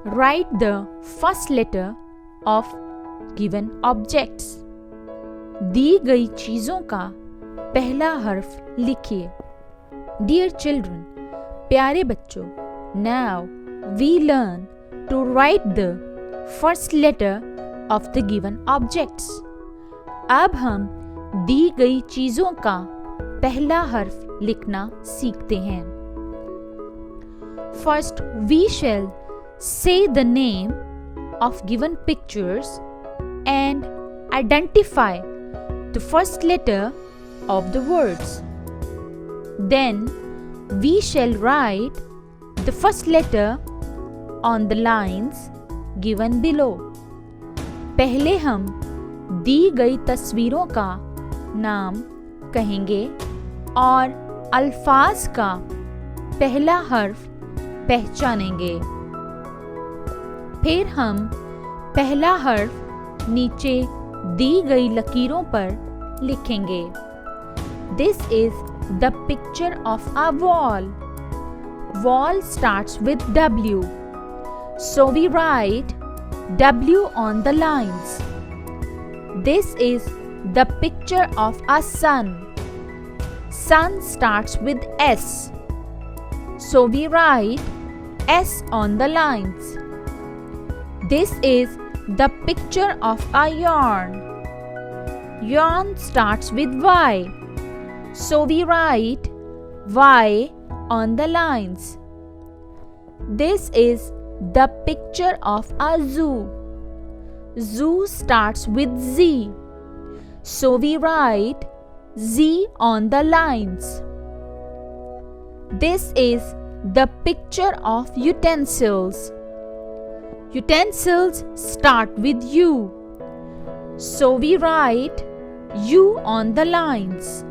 Write the first letter of given objects. दी गई चीज़ों का पहला हर्फ लिखिए. Dear children, प्यारे बच्चों, now we learn to write the first letter of the given objects. अब हम दी गई चीज़ों का पहला हर्फ लिखना सीखते हैं. First, we shall say the name of given pictures and identify the first letter of the words. Then we shall write the first letter on the lines given below. पहले हम दी गई तस्वीरों का नाम कहेंगे और अल्फाज का पहला हर्फ पहचानेंगे. फिर हम पहला हर्फ नीचे दी गई लकीरों पर लिखेंगे. This is the picture of a wall. Wall starts with W. So we write W on the lines. This is the picture of a sun. Sun starts with S. So we write S on the lines. This is the picture of a yarn. Yarn starts with Y. So we write Y on the lines. This is the picture of a zoo. Zoo starts with Z. So we write Z on the lines. This is the picture of utensils. Utensils start with U. So we write U on the lines.